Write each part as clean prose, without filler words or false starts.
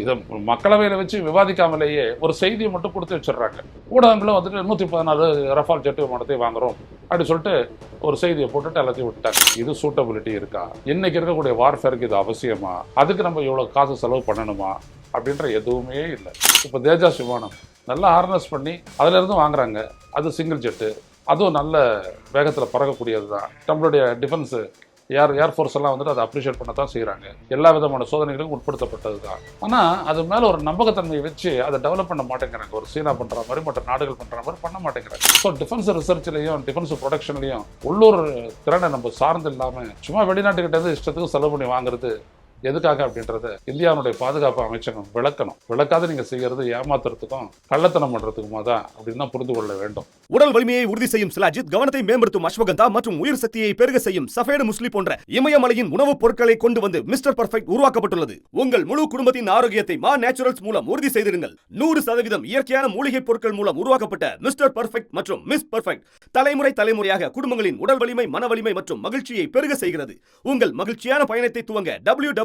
இதை மக்களவையில் வச்சு விவாதிக்காமலேயே ஒரு செய்தியை மட்டும் கொடுத்து வச்சிடுறாங்க. ஊடகங்களும் வந்துட்டு 114 ரஃபால் ஜெட் விமானத்தை வாங்குறோம் அப்படின்னு சொல்லிட்டு ஒரு செய்தியை போட்டுட்டு எல்லாத்தையும் விட்டாங்க. இது சூட்டபிலிட்டி இருக்கா? இன்னைக்கு இருக்கக்கூடிய வார்ஃபேருக்கு இது அவசியமா? அதுக்கு நம்ம இவ்வளோ காசு செலவு பண்ணணுமா அப்படின்ற எதுவுமே இல்லை. இப்போ தேஜாஸ் விமானம் நல்லா ஹார்னஸ் பண்ணி அதிலிருந்து வாங்குறாங்க. அது சிங்கிள் ஜெட்டு, அதுவும் நல்ல வேகத்தில் பறக்கக்கூடியது தான். நம்மளுடைய டிஃபென்ஸு ஏர்ஃபோர்ஸ் எல்லாம் வந்துட்டு அதை அப்ரிஷியேட் பண்ண தான் செய்கிறாங்க. எல்லா விதமான சோதனைகளுக்கும் உட்படுத்தப்பட்டது தான். ஆனால் அது மேலே ஒரு நம்பகத்தன்மையை வச்சு அதை டெவலப் பண்ண மாட்டேங்கிறாங்க. ஒரு சீனா பண்ணுற மாதிரி மற்ற நாடுகள் பண்ணுற மாதிரி பண்ண மாட்டேங்கிறாங்க. ஸோ டிஃபென்ஸ் ரிசர்ச்லையும் டிஃபென்ஸ் ப்ரொடக்ஷன்லையும் உள்ளூர் திறனை நம்ம சார்ந்து இல்லாமல் சும்மா வெளிநாட்டுக்கிட்டேருந்து இஷ்டத்துக்கு செலவு பண்ணி வாங்குறது எதுக்காக அப்படின்றத இந்தியாவுடைய பாதுகாப்பு அமைச்சகம் விளக்கணும். விளக்காத நீங்க செய்யறது ஏமாத்துறதுக்கும் கள்ளத்தனம் பண்றதுக்குமா தான் அப்படின்னு தான் புரிந்து கொள்ள வேண்டும். உடல் வலிமையை உறுதி செய்யும் சிலாஜித், கவனத்தை மேம்படுத்தும் அஸ்வகந்தா மற்றும் உயிர் சக்தியை பெருக செய்யும் சஃபேடு முஸ்லி போன்ற இமயமலையின் உணவுப் பொருட்களை கொண்டு வந்து மிஸ்டர் பர்ஃபெக்ட் உருவாக்கப்பட்டுள்ளது. உங்கள் முழு குடும்பத்தின் ஆரோக்கியத்தை மா நேச்சுரல்ஸ் மூலம் உறுதி செய்திருங்கள். 100% இயற்கையான மூலிகை பொருட்கள் மூலம் உருவாக்கப்பட்ட மிஸ்டர் பர்ஃபெக்ட் மற்றும் மிஸ் பர்ஃபெக்ட் தலைமுறையாக குடும்பங்களின் உடல் வலிமை, மன வலிமை மற்றும் மகிழ்ச்சியை பெருக செய்கிறது. உங்கள் மகிழ்ச்சியான பயணத்தை துவங்க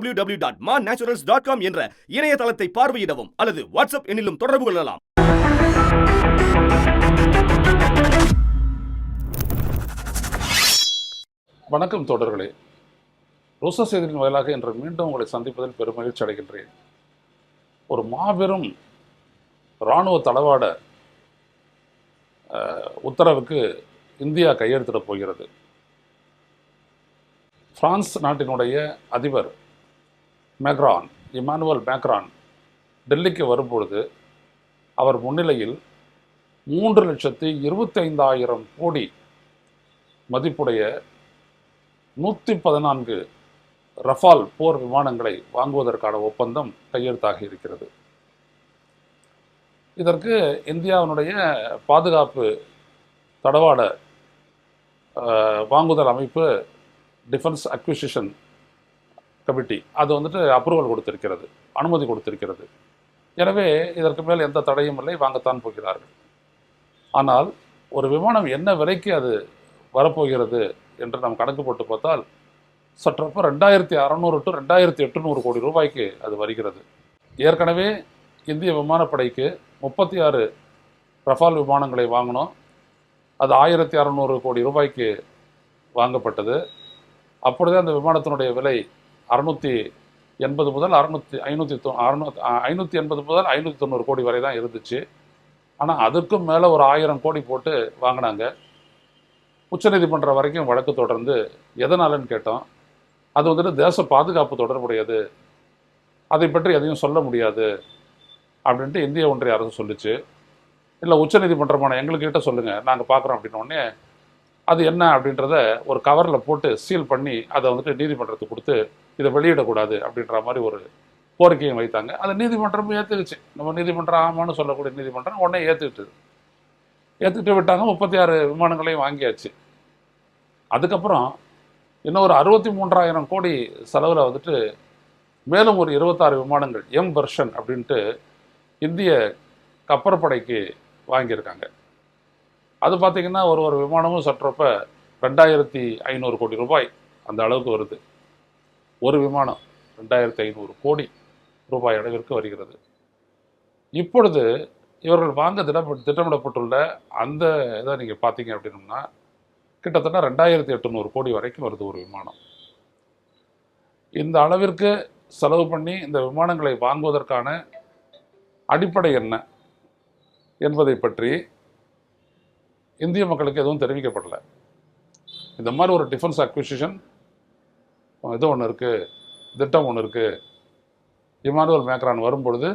www.mannaturals.com என்ற இணையதளத்தை பார்வையிடவும் அல்லது வாட்ஸ்அப் எண்ணிலும் தொடர்பு கொள்ளலாம். வணக்கம் தோழர்களே, ரோசா செய்தியின் வாயிலாக இன்று மீண்டும் உங்களை சந்திப்பதில் பெருமகிழ்ச்சி அடைகின்றேன். ஒரு மாபெரும் இராணுவ தளவாட உத்தரவுக்கு இந்தியா கையெழுத்திட போகிறது. பிரான்ஸ் நாட்டினுடைய அதிபர் இமானுவல் மேக்ரான் டெல்லிக்கு வரும்பொழுது அவர் முன்னிலையில் 3,25,000 கோடி மதிப்புடைய 114 ரஃபால் போர் விமானங்களை வாங்குவதற்கான ஒப்பந்தம் கையெழுத்தாக இருக்கிறது. இதற்கு இந்தியாவினுடைய பாதுகாப்பு தளவாட வாங்குதல் அமைப்பு டிஃபென்ஸ் அக்விசிஷன் கமிட்டி அது வந்துட்டு அப்ரூவல் கொடுத்திருக்கிறது, அனுமதி கொடுத்திருக்கிறது. எனவே இதற்கு மேல் எந்த தடையும் இல்லை, வாங்கத்தான் போகிறார்கள். ஆனால் ஒரு விமானம் என்ன விலைக்கு அது வரப்போகிறது என்று நாம் கணக்கு போட்டு பார்த்தால் சற்றப்ப 2,600 to 2,800 கோடி ரூபாய்க்கு அது வருகிறது. ஏற்கனவே இந்திய விமானப்படைக்கு 36 ரஃபால் விமானங்களை வாங்கினோம். அது 1,600 கோடி ரூபாய்க்கு வாங்கப்பட்டது. அப்பொழுதே அந்த விமானத்தினுடைய விலை 680 முதல் 590 கோடி வரை தான் இருந்துச்சு. ஆனால் அதுக்கும் மேலே ஒரு 1000 கோடி போட்டு வாங்கினாங்க. உச்சநீதிமன்றம் வரைக்கும் வழக்கு தொடர்ந்து எதனாலன்னு கேட்டோம். அது வந்துட்டு தேச பாதுகாப்பு தொடர்புடையது, அதை பற்றி எதையும் சொல்ல முடியாது அப்படின்ட்டு இந்திய ஒன்றிய அரசு சொல்லிச்சு. இல்லை உச்சநீதிமன்றமான எங்கள்கிட்ட சொல்லுங்கள், நாங்கள் பார்க்குறோம் அப்படின்னோடனே அது என்ன அப்படின்றத ஒரு கவரில் போட்டு சீல் பண்ணி அதை வந்துட்டு நீதிமன்றத்துக்கு கொடுத்து இதை வெளியிடக்கூடாது அப்படின்ற மாதிரி ஒரு கோரிக்கையும் வைத்தாங்க. அதை நீதிமன்றமும் ஏற்றுக்குச்சு. நம்ம நீதிமன்றம் ஆமான்னு சொல்லக்கூடிய நீதிமன்றம் உடனே ஏற்றுக்கிட்டு விட்டாங்க. 36 விமானங்களையும் வாங்கியாச்சு. அதுக்கப்புறம் இன்னும் ஒரு 63,000 கோடி செலவில் வந்துட்டு மேலும் ஒரு 26 விமானங்கள் வெர்ஷன் அப்படின்ட்டு இந்திய கப்பற்படைக்கு வாங்கியிருக்காங்க. அது பார்த்திங்கன்னா ஒரு விமானமும் சற்றப்ப 2,500 கோடி ரூபாய் அந்த அளவுக்கு வருது. ஒரு விமானம் 2,500 கோடி ரூபாய் அளவிற்கு வருகிறது. இப்பொழுது இவர்கள் வாங்க திட்டமிடப்பட்டுள்ள அந்த இதை நீங்கள் பார்த்தீங்க அப்படின்னா கிட்டத்தட்ட 2,800 கோடி வரைக்கும் வருது ஒரு விமானம். இந்த அளவிற்கு செலவு பண்ணி இந்த விமானங்களை வாங்குவதற்கான அடிப்படை என்ன என்பதை பற்றி இந்திய மக்களுக்கு எதுவும் தெரிவிக்கப்படலை. இந்த மாதிரி ஒரு டிஃபென்ஸ் அக்விசிஷன் இது ஒன்று இருக்குது, திட்டம் ஒன்று இருக்குது, இமானுவல் மேக்ரான் வரும்பொழுது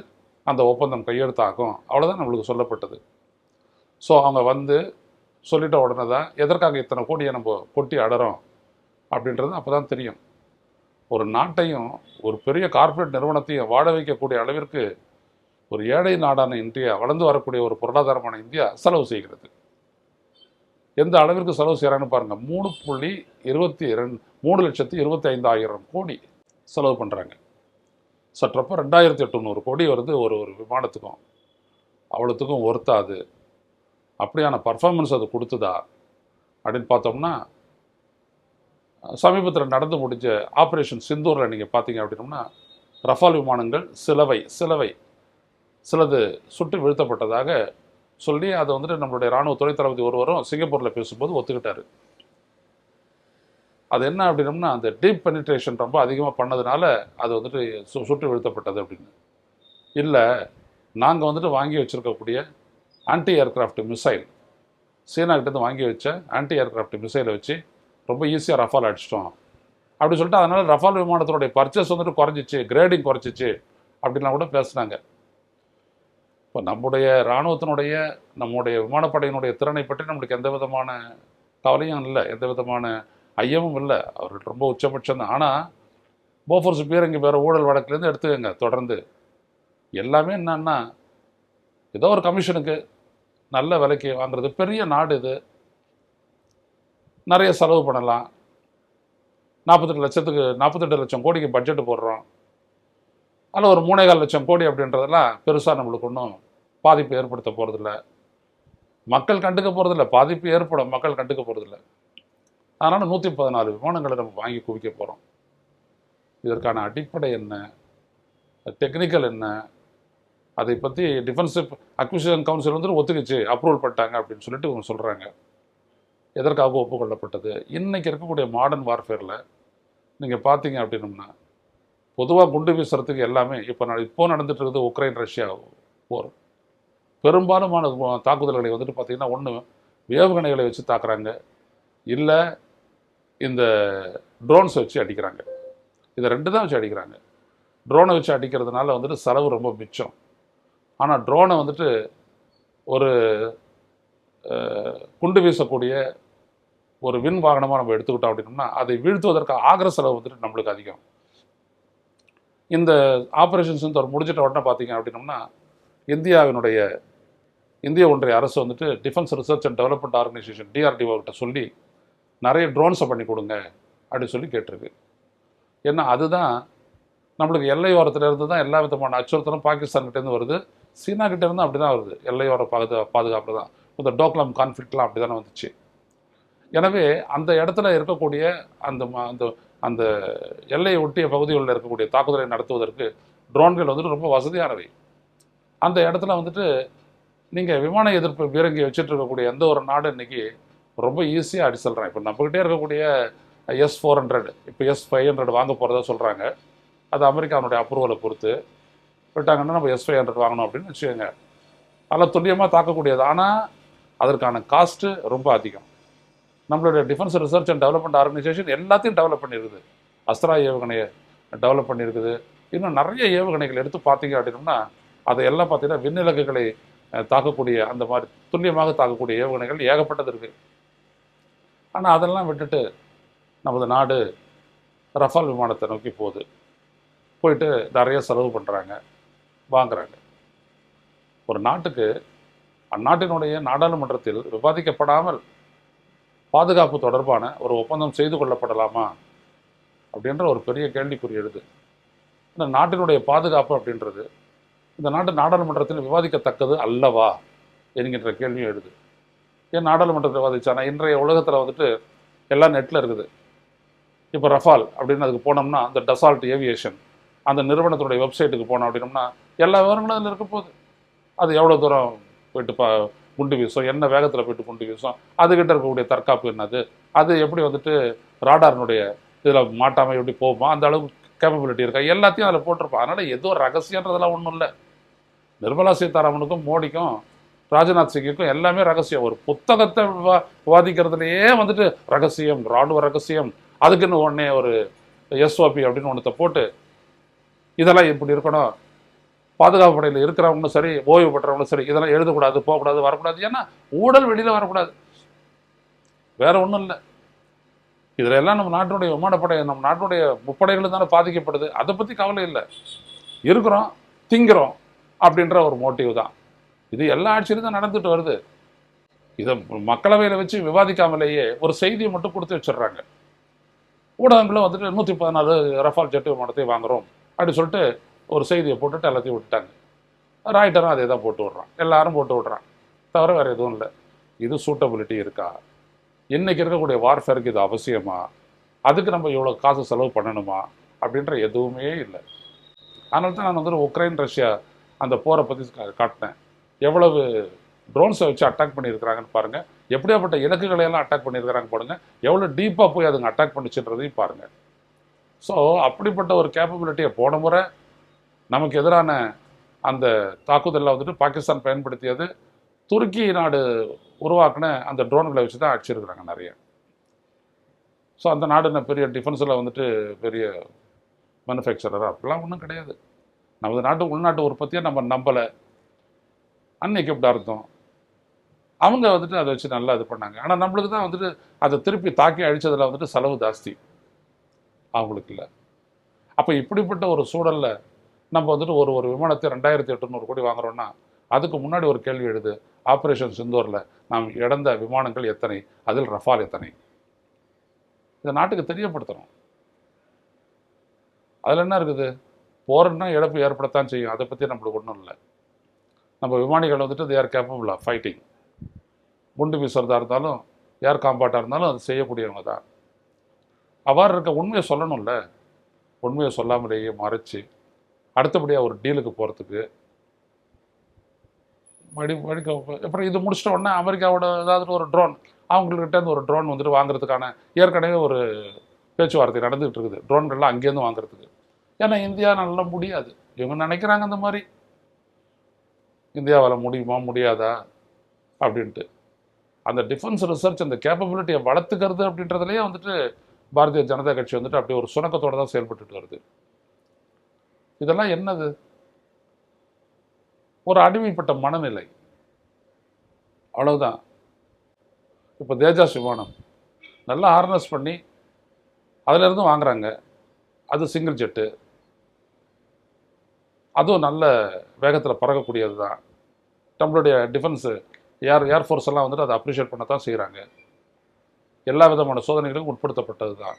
அந்த ஒப்பந்தம் கையெழுத்தாகும், அவ்வளோதான் நம்மளுக்கு சொல்லப்பட்டது. ஸோ அவங்க வந்து சொல்லிட்ட உடனே தான் எதற்காக இத்தனை கோடியை நம்ம கொட்டி அடறோம் அப்படின்றது அப்போ தான் தெரியும். ஒரு நாட்டையும் ஒரு பெரிய கார்ப்பரேட் நிறுவனத்தையும் வாழ வைக்கக்கூடிய அளவிற்கு ஒரு ஏழை நாடான இந்தியா, வளர்ந்து வரக்கூடிய ஒரு பொருளாதாரமான இந்தியா செலவு செய்கிறது. எந்த அளவிற்கு செலவு செய்கிறான்னு பாருங்கள். 3,25,000 கோடி செலவு பண்ணுறாங்க. சற்றப்போ 2,800 கோடி வருது ஒரு விமானத்துக்கும். அவ்வளோத்துக்கும் ஒர்த்தாது அப்படியான பர்ஃபார்மன்ஸ் அது கொடுத்துதா அப்படின்னு பார்த்தோம்னா, சமீபத்தில் நடந்து முடிஞ்ச ஆப்ரேஷன் சிந்தூரில் நீங்கள் பார்த்தீங்க அப்படின்னோம்னா ரஃபால் விமானங்கள் சிலது சுட்டு வீழ்த்தப்பட்டதாக சொல்லி அதை வந்துட்டு நம்மளுடைய இராணுவ துணை தளபதி ஒருவரும் சிங்கப்பூரில் பேசும்போது ஒத்துக்கிட்டாரு. அது என்ன அப்படின்னம்னா, அந்த டீப் பெனிட்ரேஷன் ரொம்ப அதிகமாக பண்ணதுனால அது வந்துட்டு சுட்டு வீழ்த்தப்பட்டது அப்படின்னு. இல்லை, நாங்கள் வந்துட்டு வாங்கி வச்சுருக்கக்கூடிய ஆன்டி ஏர்கிராஃப்ட் மிசைல், சீனாக்கிட்டேருந்து வாங்கி வச்ச ஆன்டி ஏர்கிராஃப்ட் மிசைலை வச்சு ரொம்ப ஈஸியாக ரஃபால் அடிச்சிட்டோம் அப்படின்னு சொல்லிட்டு, அதனால் ரஃபால் விமானத்தினுடைய பர்ச்சேஸ் வந்துட்டு குறைஞ்சிச்சு, கிரேடிங் குறைச்சிச்சு அப்படின்லாம் கூட பேசுனாங்க. இப்போ நம்முடைய இராணுவத்தினுடைய நம்முடைய விமானப்படையினுடைய திறனை பற்றி நம்மளுக்கு எந்த விதமான கவலையும் இல்லை, எந்த விதமான ஐயமும் இல்லை. அவர்கள் ரொம்ப உச்சபட்சம் தான். ஆனால் போஃபோர்ஸ் பீரங்கி வேறு ஊழல் வழக்குலேருந்து எடுத்துக்கங்க. தொடர்ந்து எல்லாமே என்னன்னா, ஏதோ ஒரு கமிஷனுக்கு நல்ல விலைக்கு வாங்குறது. பெரிய நாடு இது, நிறைய செலவு பண்ணலாம். 48 லட்சம் கோடிக்கு பட்ஜெட் போடுறோம். அதில் ஒரு 3.25 லட்சம் கோடி அப்படின்றதெல்லாம் பெருசாக நம்மளுக்கு ஒன்றும் பாதிப்பு ஏற்படுத்த போகிறதில்ல. மக்கள் கண்டுக்க போகிறதில்ல. பாதிப்பு ஏற்படும், மக்கள் கண்டுக்க போகிறதில்ல. அதனால் 114 விமானங்களை நம்ம வாங்கி குவிக்க போகிறோம். இதற்கான அடிப்படை என்ன, டெக்னிக்கல் என்ன, அதை பற்றி டிஃபென்சிவ் அக்விசிஷன் கவுன்சில் வந்துட்டு ஒத்துக்கிச்சு, அப்ரூவல் பண்ணிட்டாங்க அப்படின்னு சொல்லிட்டு இவங்க சொல்கிறாங்க. எதற்காக ஒப்புக்கொள்ளப்பட்டது? இன்றைக்கி இருக்கக்கூடிய மாடர்ன் வார்ஃபேரில் நீங்கள் பார்த்தீங்க அப்படின்னம்னா, பொதுவாக குண்டு வீசுறதுக்கு எல்லாமே இப்போ நடந்துட்டு இருக்குது உக்ரைன் ரஷ்யா போர். பெரும்பாலுமான தாக்குதல்களை வந்துட்டு பார்த்திங்கன்னா, ஒன்று ஏவுகணைகளை வச்சு தாக்குறாங்க, இல்லை இந்த ட்ரோன்ஸை வச்சு அடிக்கிறாங்க. இதை 2 தான் வச்சு அடிக்கிறாங்க. ட்ரோனை வச்சு அடிக்கிறதுனால வந்துட்டு செலவு ரொம்ப மிச்சம். ஆனால் ட்ரோனை வந்துட்டு ஒரு குண்டு வீசக்கூடிய ஒரு விண் வாகனமாக நம்ம எடுத்துக்கிட்டோம் அப்படின்னோம்னா, அதை வீழ்த்துவதற்கு ஆகிற செலவு வந்துட்டு நம்மளுக்கு அதிகம். இந்த ஆப்ரேஷன்ஸ் வந்து ஒரு முடிஞ்சிட்ட உடனே பார்த்தீங்க அப்படின்னோம்னா, இந்திய ஒன்றிய அரசு வந்துட்டு defence research and development organisation DRDO கிட்ட சொல்லி நிறைய ட்ரோன்ஸை பண்ணி கொடுங்க அப்படின்னு சொல்லி கேட்டிருக்கு. ஏன்னா அதுதான் நம்மளுக்கு எல்லையோரத்துலேருந்து தான் எல்லா விதமான அச்சுறுத்தலும் பாகிஸ்தான்கிட்டேருந்து வருது, சீனாக்கிட்டேருந்து அப்படி தான் வருது. எல்லையோர பாதுகாப்பு தான். இந்த டோக்லாம் கான்ஃப்ளிக்ட்லாம் அப்படி தானே வந்துச்சு. எனவே அந்த இடத்துல இருக்கக்கூடிய அந்த அந்த அந்த எல்லையை ஒட்டிய பகுதிகளில் இருக்கக்கூடிய தாக்குதலை நடத்துவதற்கு ட்ரோன்கள் வந்துட்டு ரொம்ப வசதியானவை. அந்த இடத்துல வந்துட்டு நீங்கள் விமான எதிர்ப்பு பீரங்கி வச்சுட்டு இருக்கக்கூடிய எந்த ஒரு நாடு இன்றைக்கி ரொம்ப ஈஸியாக அடி சொல்கிறேன். இப்போ நம்மகிட்டே இருக்கக்கூடிய S-400, இப்போ S-500 வாங்க போகிறதா சொல்கிறாங்க. அது அமெரிக்காவுடைய அப்ரூவலை பொறுத்து விட்டாங்கன்னா நம்ம S-500 வாங்கணும் அப்படின்னு வச்சுக்கோங்க. அதில் துல்லியமாக தாக்கக்கூடியது. ஆனால் அதற்கான காஸ்ட்டு ரொம்ப அதிகம். நம்மளுடைய defence research and development organisation எல்லாத்தையும் டெவலப் பண்ணியிருக்குது. அஸ்த்ரா ஏவுகணையை டெவலப் பண்ணியிருக்குது. இன்னும் நிறைய ஏவுகணைகள் எடுத்து பார்த்தீங்க அப்படின்னோம்னா, அதையெல்லாம் பார்த்தீங்கன்னா விண்ணிலக்குகளை தாக்கக்கூடிய அந்த மாதிரி துல்லியமாக தாக்கக்கூடிய ஏவுகணைகள் ஏகப்பட்டது இருக்குது. ஆனால் அதெல்லாம் விட்டுட்டு நமது நாடு ரஃபால் விமானத்தை நோக்கி போயிட்டு நிறைய செலவு பண்ணுறாங்க, வாங்குறாங்க. ஒரு நாட்டுக்கு அந்நாட்டினுடைய நாடாளுமன்றத்தில் விவாதிக்கப்படாமல் பாதுகாப்பு தொடர்பான ஒரு ஒப்பந்தம் செய்து கொள்ளப்படலாமா அப்படின்ற ஒரு பெரிய கேள்விக்குறி எழுது. இந்த நாட்டினுடைய பாதுகாப்பு அப்படின்றது இந்த நாட்டு நாடாளுமன்றத்தில் விவாதிக்கத்தக்கது அல்லவா என்கின்ற கேள்வியும் எழுது. ஏன் நாடாளுமன்றத்தில் விவாதிச்சானா? இன்றைய உலகத்தில் வந்துட்டு எல்லாம் நெட்டில் இருக்குது. இப்போ ரஃபால் அப்படின்னு அதுக்கு போனோம்னா, அந்த டசால்ட் ஏவியேஷன் அந்த நிறுவனத்துடைய வெப்சைட்டுக்கு போனோம் அப்படின்னோம்னா எல்லா விவரங்களும் அதில் இருக்க போகுது. அது எவ்வளோ தூரம் போயிட்டு குண்டு வீசும், என்ன வேகத்தில் போயிட்டு குண்டு வீசும், அதுக்கிட்ட இருக்கக்கூடிய தற்காப்பு என்னது, அது எப்படி வந்துட்டு ராடார்னுடைய இதில் மாட்டாமல் எப்படி போகுமா, அந்த அளவுக்கு கேப்பபிலிட்டி இருக்கா, எல்லாத்தையும் அதில் போட்டிருப்பான். அதனால் ஏதோ ரகசியன்றதெல்லாம் ஒன்றும் இல்லை. நிர்மலா சீதாராமனுக்கும் மோடிக்கும் ராஜ்நாத் சிங்குக்கும் எல்லாமே ரகசியம். ஒரு புத்தகத்தை விவாதிக்கிறதுலையே வந்துட்டு ரகசியம், ராணுவ ரகசியம், அதுக்குன்னு உடனே ஒரு SOP அப்படின்னு ஒன்றத்தை போட்டு இதெல்லாம் இப்படி இருக்கணும், பாதுகாப்பு படையில் இருக்கிறவங்களும் சரி, ஓய்வு பெற்றவங்களும் சரி, இதெல்லாம் எழுதக்கூடாது, போகக்கூடாது, வரக்கூடாது. ஏன்னா ஊழல் வெளியில் வரக்கூடாது, வேற ஒன்றும் இல்லை. இதில் எல்லாம் நம்ம நாட்டினுடைய விமானப்படை, நம்ம நாட்டினுடைய முப்படைகள் தானே பாதிக்கப்படுது. அதை பற்றி கவலை இல்லை. இருக்கிறோம், திங்கிறோம் அப்படின்ற ஒரு மோட்டிவ் தான். இது எல்லா ஆட்சியிலும் தான் நடந்துட்டு வருது. இதை மக்களவையில் வச்சு விவாதிக்காமலேயே ஒரு செய்தியை மட்டும் கொடுத்து வச்சிடுறாங்க. ஊடகங்களும் வந்துட்டு 114 ரஃபால் ஜெட் விமானத்தை வாங்குகிறோம் அப்படின்னு சொல்லிட்டு ஒரு செய்தியை போட்டுட்டு எல்லாத்தையும் விட்டுட்டாங்க. ராய்ட்டரும் அதே தான் போட்டு விட்றான், எல்லாரும் போட்டு விட்றான், தவிர வேறு எதுவும் இல்லை. இது சூட்டபிலிட்டி இருக்கா? இன்றைக்கி இருக்கக்கூடிய வார்ஃபேருக்கு இது அவசியமா? அதுக்கு நம்ம இவ்வளோ காசு செலவு பண்ணணுமா அப்படின்ற எதுவுமே இல்லை. அதனால தான் நான் வந்து உக்ரைன் ரஷ்யா அந்த போரை பற்றி காட்டினேன். எவ்வளவு ட்ரோன்ஸை வச்சு அட்டாக் பண்ணியிருக்கிறாங்கன்னு பாருங்கள், எப்படியாப்பட்ட இலக்குகளை எல்லாம் அட்டாக் பண்ணியிருக்கிறாங்க பாருங்கள், எவ்வளோ டீப்பாக போய் அதுங்க அட்டாக் பண்ணிச்சுன்றதையும் பாருங்கள். ஸோ அப்படிப்பட்ட ஒரு கேப்பபிலிட்டியை போன முறை நமக்கு எதிரான அந்த தாக்குதலில் வந்துட்டு பாகிஸ்தான் பயன்படுத்தியது துருக்கி நாடு உருவாக்கின அந்த ட்ரோன்களை வச்சு தான் அடிச்சிருக்கிறாங்க நிறைய. ஸோ அந்த நாடு என்ன பெரிய டிஃபென்ஸில் வந்துட்டு பெரிய மேனுஃபேக்சரராக அப்படிலாம் ஒன்றும் கிடையாது. நமது நாட்டு உள்நாட்டு உற்பத்தியை நம்ம நம்பலை, அன்எக்யூப்டாக இருந்தோம். அவங்க வந்துட்டு அதை வச்சு நல்லா இது பண்ணாங்க. ஆனால் நம்மளுக்கு தான் வந்துட்டு அதை திருப்பி தாக்கி அழிச்சதில் வந்துட்டு செலவு ஜாஸ்தி, அவங்களுக்கு இல்லை. அப்போ இப்படிப்பட்ட ஒரு சூழலில் நம்ம வந்துட்டு ஒரு விமானத்தை 2800 கோடி வாங்குறோம்னா அதுக்கு முன்னாடி ஒரு கேள்வி எழுது, ஆப்ரேஷன் சிந்தூரில் நாம் இழந்த விமானங்கள் எத்தனை, அதில் ரஃபால் எத்தனை, இதை நாட்டுக்கு தெரியப்படுத்தணும். அதில் என்ன இருக்குது, போறன்னா இழப்பு ஏற்படத்தான் செய்யும், அதை பற்றி நம்மளுக்கு ஒன்றும் இல்லை. நம்ம விமானிகள் வந்துட்டு they are capable of fighting. குண்டு வீசுறதா இருந்தாலும் ஏர் காம்பாட்டாக இருந்தாலும் அது செய்யக்கூடியவங்க தான். அவ்வாறு இருக்க உண்மையை சொல்லணும்ல, உண்மையை சொல்லாமலேயே மறைச்சு அடுத்தபடியாக ஒரு டீலுக்கு போகிறதுக்கு அப்புறம் இது முடிச்சிட்ட உடனே அமெரிக்காவோட ஏதாவது ஒரு ட்ரோன், அவங்கக்கிட்டேருந்து ஒரு ட்ரோன் வந்துட்டு வாங்குறதுக்கான ஏற்கனவே ஒரு பேச்சுவார்த்தை நடந்துகிட்டு இருக்குது, ட்ரோன்கள்லாம் அங்கேருந்து வாங்குறதுக்கு. ஏன்னா இந்தியா நல்லா முடியாது, இவங்க நினைக்கிறாங்க அந்த மாதிரி இந்தியாவால் முடியுமா முடியாதா அப்படின்ட்டு. அந்த டிஃபென்ஸ் ரிசர்ச் அந்த கேப்பபிலிட்டியை வளர்த்துக்கிறது அப்படின்றதுலேயே வந்துட்டு பாரதிய ஜனதா கட்சி வந்துட்டு அப்படியே ஒரு சுணக்கத்தோடு தான் செயல்பட்டு வருது. இதெல்லாம் என்னது, ஒரு அடிமைப்பட்ட மனநிலை, அவ்வளவுதான். இப்போ தேஜாஸ் விமானம் நல்லா ஹார்னஸ் பண்ணி அதிலிருந்து வாங்குறாங்க, அது சிங்கிள் ஜெட்டு, அதுவும் நல்ல வேகத்தில் பறக்கக்கூடியது தான். நம்மளுடைய டிஃபென்ஸு ஏர்ஃபோர்ஸ் எல்லாம் வந்துட்டு அதை அப்ரிஷியேட் பண்ண தான் செய்கிறாங்க. எல்லா விதமான சோதனைகளுக்கும் உட்படுத்தப்பட்டது தான்.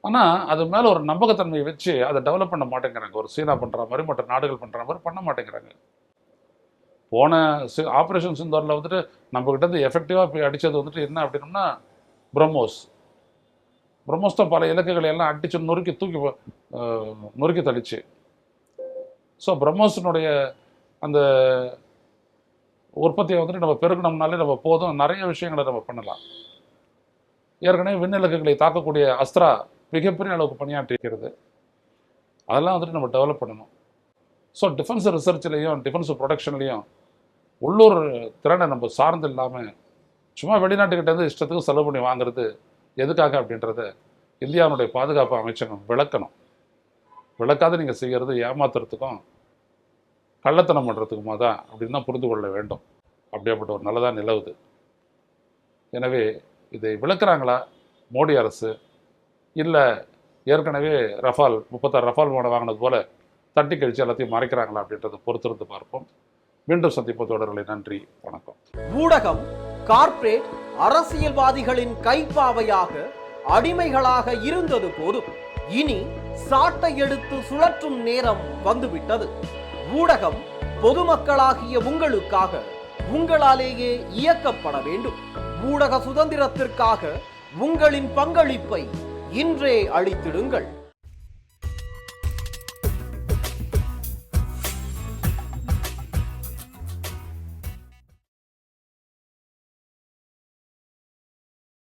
ஆனால் அது மேலே ஒரு நம்பகத்தன்மையை வச்சு அதை டெவலப் பண்ண மாட்டேங்கிறாங்க. ஒரு சீனா பண்ணுற மாதிரி மற்ற நாடுகள் பண்ணுற மாதிரி பண்ண மாட்டேங்கிறாங்க. போன ஆப்ரேஷன் சிந்தூரில் வந்துட்டு நம்மக்கிட்ட எஃபெக்டிவாக போய் அடித்தது வந்துட்டு என்ன அப்படின்னோம்னா பிரம்மோஸ் தான் பல இலக்குகளை எல்லாம் அடித்து நொறுக்கி தள்ளிச்சு. ஸோ பிரம்மோஸினுடைய அந்த உற்பத்தியை வந்துட்டு நம்ம பெருக்கணும்னாலே நம்ம போதும், நிறைய விஷயங்களை நம்ம பண்ணலாம். ஏற்கனவே விண்ணிலக்குகளை தாக்கக்கூடிய அஸ்த்ரா மிகப்பெரிய அளவுக்கு பணியாற்றிருக்கிறது, அதெல்லாம் வந்துட்டு நம்ம டெவலப் பண்ணணும். ஸோ டிஃபென்ஸ் ரிசர்ச்லேயும் டிஃபென்ஸ் ப்ரொடக்ஷன்லேயும் உள்ளூர் திறனை நம்ம சார்ந்து இல்லாமல் சும்மா வெளிநாட்டுக்கிட்டேருந்து இஷ்டத்துக்கு செலவு பண்ணி வாங்குறது எதுக்காக அப்படின்றத இந்தியாவுடைய பாதுகாப்பு அமைச்சகம் விளக்கணும். விளக்காத நீங்கள் செய்கிறது ஏமாத்துறதுக்கும் கள்ளத்தனம் பண்ணுறதுக்குமா தான் அப்படின்னு தான் புரிந்து கொள்ள வேண்டும். அப்படியாப்பட்ட ஒரு நல்லதாக நிலவுது. எனவே இதை விளக்குறாங்களா மோடி அரசு, இல்லை ஏற்கனவே 36 ரஃபால் விமானம் வாங்கினது போல தட்டி கழிச்சு எல்லாத்தையும் மறைக்கிறாங்களா அப்படின்றத பொறுத்திருந்து பார்ப்போம். மீண்டும் சந்திப்போம் தொடர்களை. நன்றி, வணக்கம். ஊடகம் கார்ப்பரேட் அரசியல்வாதிகளின் கைப்பாவையாக அடிமைகளாக இருந்தது போதும், இனி சாட்டை எடுத்து சுழற்றும் நேரம் வந்துவிட்டது. ஊடகம் பொதுமக்களாகிய உங்களுக்காக, உங்களாலேயே இயக்கப்பட வேண்டும். ஊடக சுதந்திரத்திற்காக உங்களின் பங்களிப்பை இன்றே அளித்திடுங்கள்.